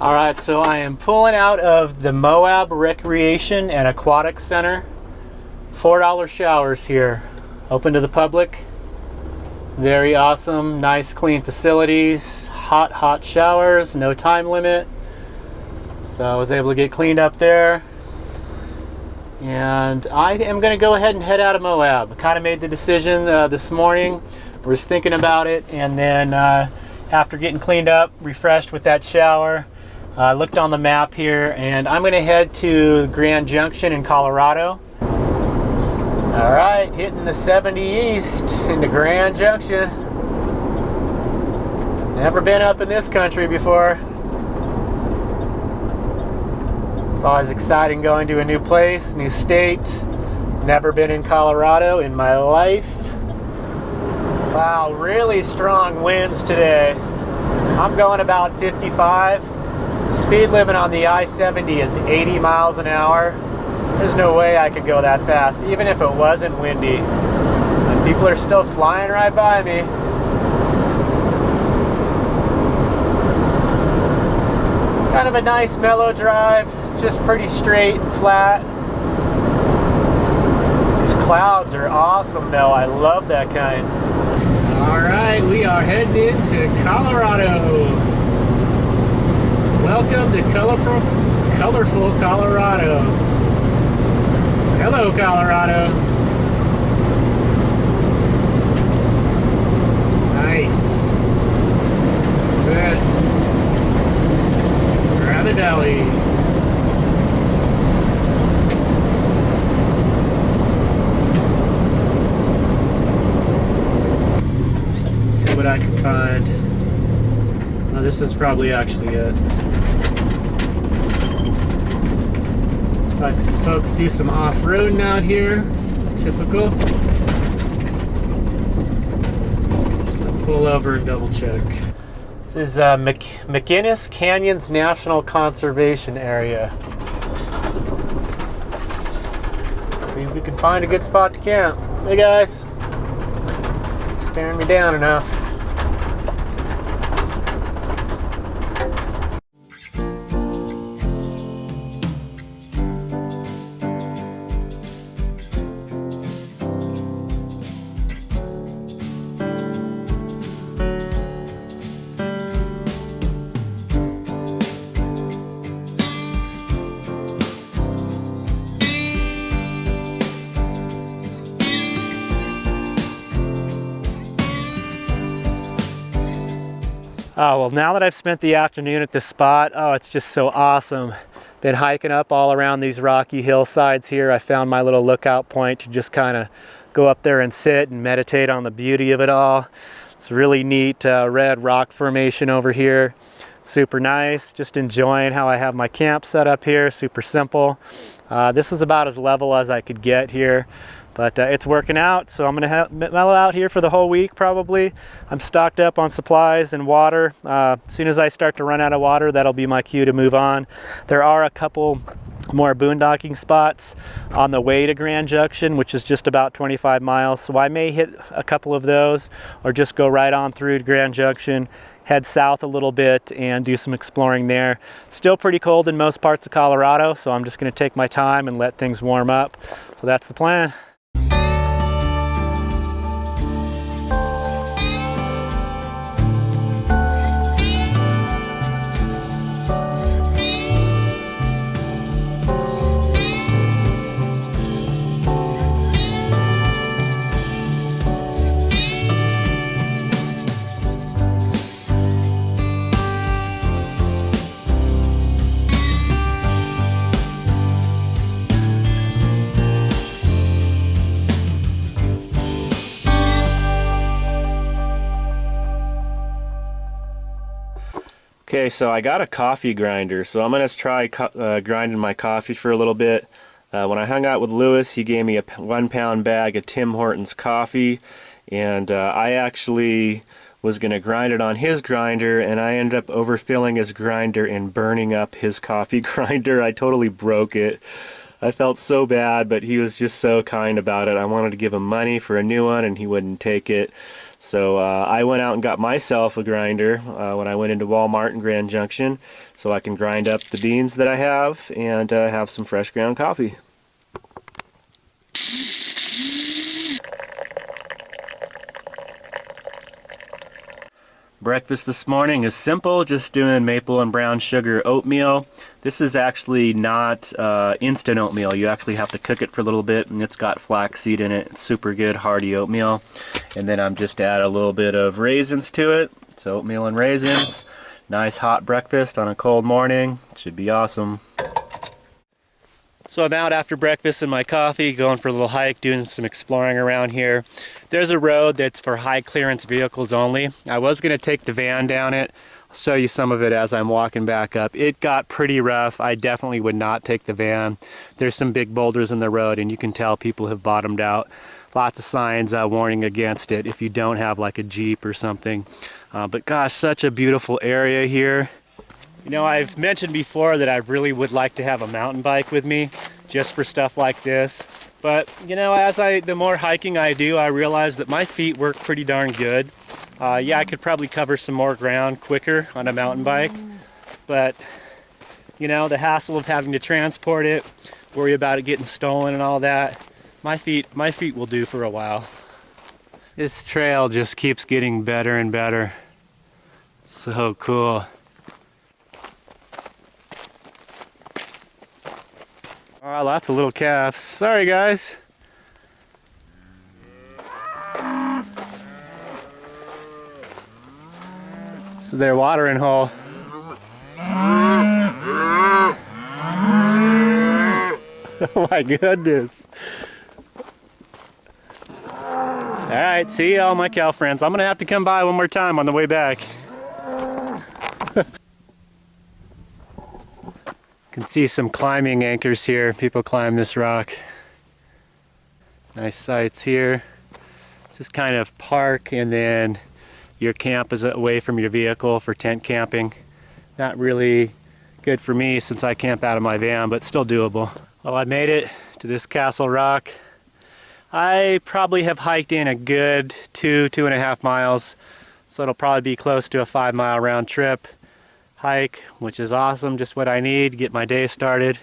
Alright, so I am pulling out of the Moab Recreation and Aquatic Center. $4 showers here, open to the public. Very awesome, nice clean facilities, hot showers, no time limit. So I was able to get cleaned up there. And I am going to go ahead and head out of Moab. Kind of made the decision this morning. I was thinking about it, and then after getting cleaned up, refreshed with that shower, I looked on the map here, and I'm going to head to Grand Junction in Colorado. All right, hitting the 70 East into Grand Junction. Never been up in this country before. It's always exciting going to a new place, new state. Never been in Colorado in my life. Wow, really strong winds today. I'm going about 55. The speed limit on the I-70 is 80 miles an hour. There's no way I could go that fast, even if it wasn't windy. And people are still flying right by me. Kind of a nice mellow drive, just pretty straight and flat. These clouds are awesome though, I love that kind. Alright, we are heading into Colorado. Welcome to colorful Colorado. Hello, Colorado. Nice. Set. Grab a deli. Let's see what I can find. Oh, this is probably actually it. Looks like some folks do some off-roading out here. Typical. Just gonna pull over and double check. This is McInnes Canyons National Conservation Area. See if we can find a good spot to camp. Hey guys, staring me down enough. Oh, well, now that I've spent the afternoon at this spot, oh, it's just so awesome. Been hiking up all around these rocky hillsides here. I found my little lookout point to just kind of go up there and sit and meditate on the beauty of it all. It's really neat red rock formation over here. Super nice, just enjoying how I have my camp set up here, super simple. This is about as level as I could get here. But it's working out, so I'm gonna mellow out here for the whole week probably. I'm stocked up on supplies and water. As soon as I start to run out of water, that'll be my cue to move on. There are a couple more boondocking spots on the way to Grand Junction, which is just about 25 miles. So I may hit a couple of those or just go right on through to Grand Junction, head south a little bit and do some exploring there. Still pretty cold in most parts of Colorado, so I'm just gonna take my time and let things warm up. So that's the plan. Okay, so I got a coffee grinder, so I'm going to try grinding my coffee for a little bit. When I hung out with Lewis, he gave me a 1-pound bag of Tim Hortons coffee, and I actually was going to grind it on his grinder, and I ended up overfilling his grinder and burning up his coffee grinder. I totally broke it. I felt so bad, but he was just so kind about it. I wanted to give him money for a new one, and he wouldn't take it. So I went out and got myself a grinder when I went into Walmart in Grand Junction, so I can grind up the beans that I have and have some fresh ground coffee. Breakfast this morning is simple, just doing maple and brown sugar oatmeal. This is actually not instant oatmeal. You actually have to cook it for a little bit, and it's got flaxseed in it. It's super good, hearty oatmeal. And then I'm just add a little bit of raisins to it. So oatmeal and raisins. Nice hot breakfast on a cold morning. Should be awesome. So I'm out after breakfast and my coffee, going for a little hike, doing some exploring around here. There's a road that's for high clearance vehicles only. I was going to take the van down it. I'll show you some of it as I'm walking back up. It got pretty rough. I definitely would not take the van. There's some big boulders in the road, and you can tell people have bottomed out. Lots of signs warning against it if you don't have like a Jeep or something. But gosh, such a beautiful area here. You know, I've mentioned before that I really would like to have a mountain bike with me just for stuff like this. But, you know, the more hiking I do, I realize that my feet work pretty darn good. Yeah, I could probably cover some more ground quicker on a mountain bike. But, you know, the hassle of having to transport it, worry about it getting stolen and all that, my feet will do for a while. This trail just keeps getting better and better. So cool. Oh, lots of little calves. Sorry, guys. This is their watering hole. Oh my goodness. Alright, see all my cow friends. I'm gonna have to come by one more time on the way back. You can see some climbing anchors here. People climb this rock. Nice sights here. Just kind of park, and then your camp is away from your vehicle for tent camping. Not really good for me since I camp out of my van, but still doable. Well, I made it to this Castle Rock. I probably have hiked in a good 2.5 miles, so it'll probably be close to a 5-mile round trip hike, which is awesome, just what I need to get my day started.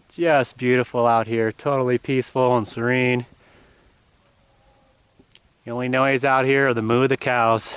Just beautiful out here, totally peaceful and serene. The only noise out here are the moo of the cows.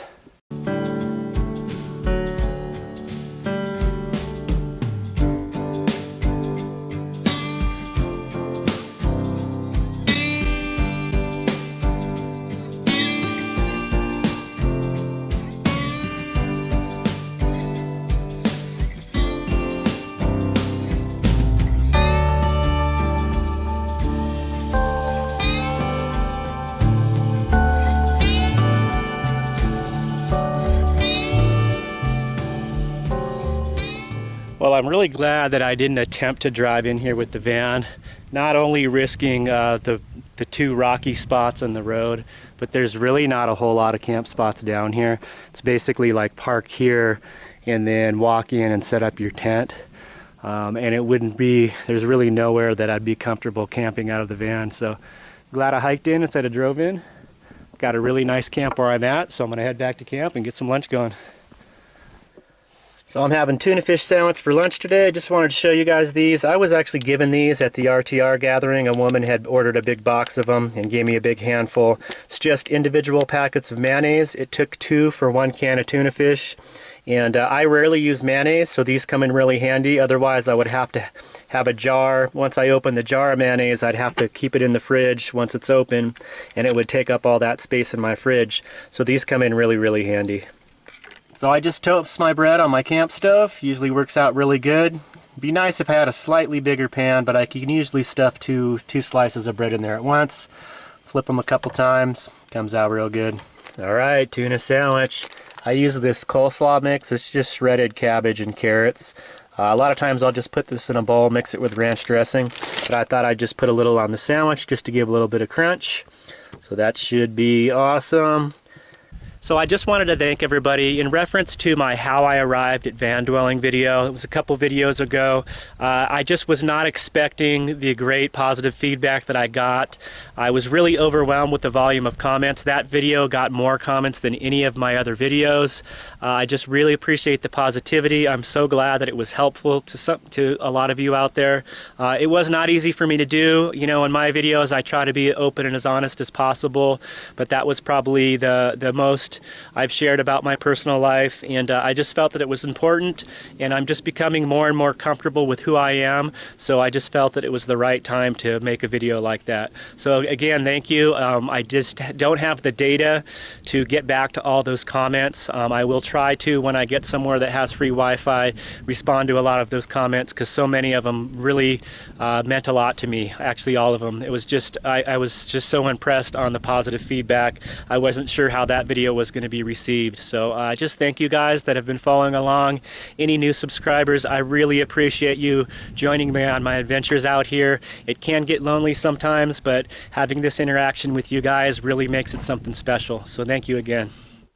Well, I'm really glad that I didn't attempt to drive in here with the van, not only risking the two rocky spots on the road, but there's really not a whole lot of camp spots down here. It's basically like park here and then walk in and set up your tent. And it wouldn't be, there's really nowhere that I'd be comfortable camping out of the van. So glad I hiked in instead of drove in. Got a really nice camp where I'm at, so I'm gonna head back to camp and get some lunch going. So I'm having tuna fish sandwich for lunch today. I just wanted to show you guys these. I was actually given these at the RTR gathering. A woman had ordered a big box of them and gave me a big handful. It's just individual packets of mayonnaise. It took 2 for 1 can of tuna fish. And I rarely use mayonnaise, so these come in really handy. Otherwise, I would have to have a jar. Once I open the jar of mayonnaise, I'd have to keep it in the fridge once it's open, and it would take up all that space in my fridge. So these come in really, really handy. So I just toast my bread on my camp stove. Usually works out really good. It'd be nice if I had a slightly bigger pan, but I can usually stuff two slices of bread in there at once. Flip them a couple times. Comes out real good. All right, tuna sandwich. I use this coleslaw mix. It's just shredded cabbage and carrots. A lot of times I'll just put this in a bowl, mix it with ranch dressing, but I thought I'd just put a little on the sandwich just to give a little bit of crunch. So that should be awesome. So I just wanted to thank everybody in reference to my How I Arrived at Van Dwelling video. It was a couple videos ago. I just was not expecting the great positive feedback that I got. I was really overwhelmed with the volume of comments. That video got more comments than any of my other videos. I just really appreciate the positivity. I'm so glad that it was helpful to a lot of you out there. It was not easy for me to do. You know, in my videos I try to be open and as honest as possible, but that was probably the most I've shared about my personal life, and I just felt that it was important, and I'm just becoming more and more comfortable with who I am, so I just felt that it was the right time to make a video like that. So again, thank you. I just don't have the data to get back to all those comments. I will try to, when I get somewhere that has free Wi-Fi, respond to a lot of those comments, because so many of them really meant a lot to me. Actually, all of them. It was just, I was just so impressed on the positive feedback. I wasn't sure how that video was going to be received. So I just thank you guys that have been following along. Any new subscribers, I really appreciate you joining me on my adventures out here. It can get lonely sometimes, but having this interaction with you guys really makes it something special. So thank you again.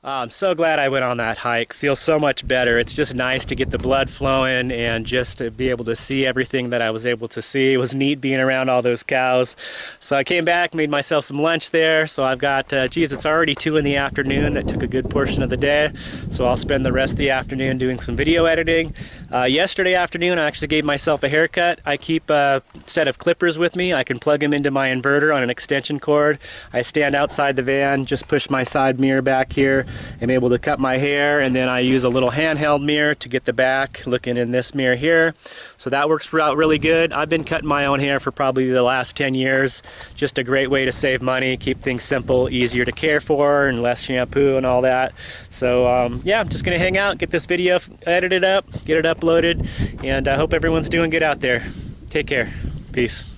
I'm so glad I went on that hike. Feels so much better. It's just nice to get the blood flowing and just to be able to see everything that I was able to see. It was neat being around all those cows. So I came back, made myself some lunch there. So I've got, geez, it's already 2 in the afternoon. That took a good portion of the day. So I'll spend the rest of the afternoon doing some video editing. Yesterday afternoon, I actually gave myself a haircut. I keep a set of clippers with me. I can plug them into my inverter on an extension cord. I stand outside the van, just push my side mirror back here. I'm able to cut my hair, and then I use a little handheld mirror to get the back looking in this mirror here. So that works out really good. I've been cutting my own hair for probably the last 10 years. Just a great way to save money, keep things simple, easier to care for, and less shampoo and all that. So yeah, I'm just gonna hang out, get this video edited up, get it uploaded, and I hope everyone's doing good out there. Take care. Peace.